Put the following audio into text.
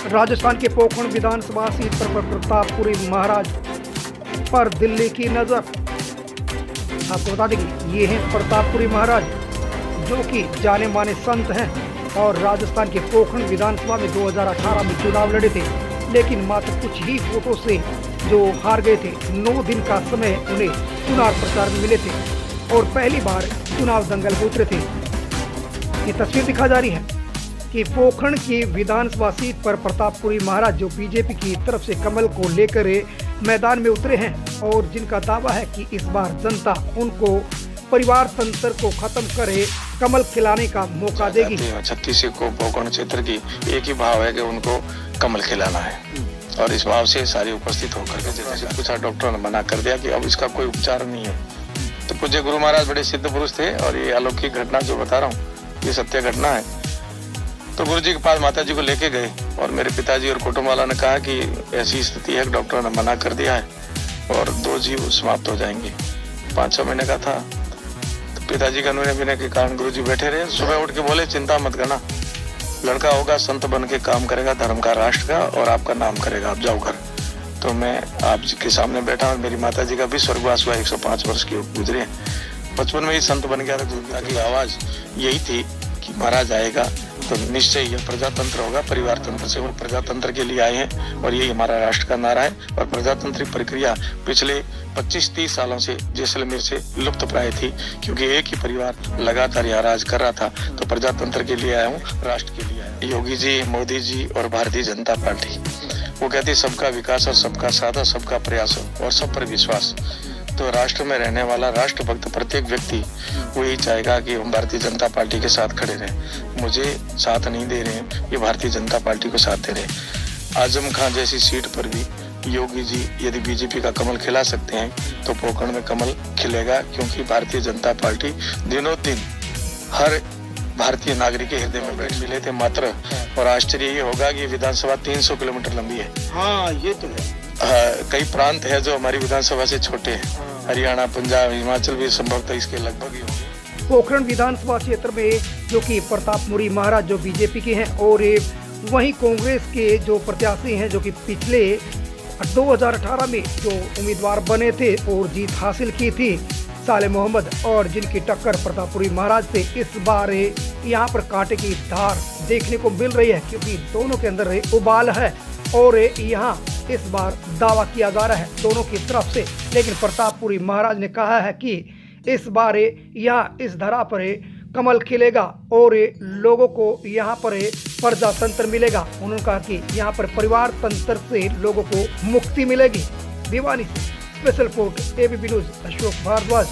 राजस्थान के पोखरण विधानसभा सीट पर प्रतापपुरी महाराज पर दिल्ली की नजर। आपको बता दें कि ये हैं प्रतापपुरी महाराज, जो कि जाने माने संत हैं और राजस्थान के पोखरण विधानसभा में 2018 में चुनाव लड़े थे, लेकिन मात्र कुछ ही वोटों से जो हार गए थे। 9 दिन का समय उन्हें चुनाव प्रचार में मिले थे और पहली बार चुनाव दंगल में उतरे थे। ये तस्वीर दिखा जा रही है कि पोखरण की विधानसभा सीट पर प्रतापपुरी महाराज, जो बीजेपी की तरफ से कमल को लेकर मैदान में उतरे हैं और जिनका दावा है कि इस बार जनता उनको परिवार तंत्र को खत्म करे कमल खिलाने का मौका देगी। 36 को पोखरण क्षेत्र की एक ही भाव है कि उनको कमल खिलाना है और इस भाव से सारी उपस्थित होकर के जैसे पूछा, डॉक्टर ने मना कर दिया कि अब इसका कोई उपचार नहीं है। तो पूज्य गुरु महाराज बड़े सिद्ध पुरुष थे और ये अलौकिक घटना जो बता रहा हूँ ये सत्य घटना है। तो गुरु जी के पास माता जी को लेके गए और मेरे पिताजी और कुटुंब वाला ने कहा कि ऐसी स्थिति है, डॉक्टर ने मना कर दिया है और 2 जीव समाप्त हो जाएंगे। 5-6 महीने का था। तो पिताजी का निर्णय लेने के कारण गुरु जी बैठे रहे। सुबह उठ के बोले, चिंता मत करना, लड़का होगा, संत बन के काम करेगा धर्म का, राष्ट्र का, और आपका नाम करेगा, आप जाओ घर। तो मैं आप जी के सामने बैठा और मेरी माता जी का भी स्वर्गवास हुआ, 105 वर्ष की गुजरे। बचपन में ही संत बन गया था। गुरु की आवाज यही थी कि महाराज आएगा तो निश्चय यह प्रजातंत्र होगा, परिवार तंत्र से। और प्रजातंत्र के लिए आए हैं और यही हमारा राष्ट्र का नारा है। और प्रजातांत्रिक प्रक्रिया पिछले 25-30 सालों से जैसलमेर से लुप्त प्राय थी, क्योंकि एक ही परिवार लगातार यहाँ राज कर रहा था। तो प्रजातंत्र के लिए आया हूँ, राष्ट्र के लिए आया। योगी जी, मोदी जी और भारतीय जनता पार्टी, वो कहती है सबका विकास और सबका साथ और सबका प्रयास और सब पर विश्वास। तो राष्ट्र में रहने वाला राष्ट्रभक्त प्रत्येक व्यक्ति वो यही चाहेगा कि हम भारतीय जनता पार्टी के साथ खड़े रहें। मुझे साथ नहीं दे रहे हैं, ये भारतीय जनता पार्टी को साथ दे रहे हैं। आजम खां जैसी सीट पर भी योगी जी यदि बीजेपी का कमल खिला सकते हैं तो पोखरण में कमल खिलेगा, क्योंकि भारतीय जनता पार्टी दिनों दिन हर भारतीय नागरिक के हृदय में बैठ मिले थे मात्र। और आश्चर्य ये होगा कि विधानसभा 300 किलोमीटर लंबी है। हाँ, ये तो है। कई प्रांत है जो हमारी विधानसभा से छोटे हैं। हरियाणा, पंजाब, हिमाचल भी संभवतः इसके लगभग ही होंगे। पोखरण विधानसभा क्षेत्र में जो कि प्रतापपुरी महाराज जो बीजेपी के हैं और वहीं कांग्रेस के जो प्रत्याशी हैं जो कि पिछले 2018 में जो उम्मीदवार बने थे और जीत हासिल की थी, साले मोहम्मद, और जिनकी टक्कर प्रतापपुरी महाराज से इस बार यहाँ पर कांटे की धार देखने को मिल रही है, क्योंकि दोनों के अंदर उबाल है और यहाँ इस बार दावा किया जा रहा है दोनों की तरफ से। लेकिन प्रतापपुरी महाराज ने कहा है कि इस बार यहाँ इस धरा पर कमल खिलेगा और लोगों को यहाँ पर प्रजातंत्र मिलेगा। उन्होंने कहा कि यहाँ पर परिवार तंत्र से लोगों को मुक्ति मिलेगी। भिवानी से special report, ABP news, Ashok Bhardwaj.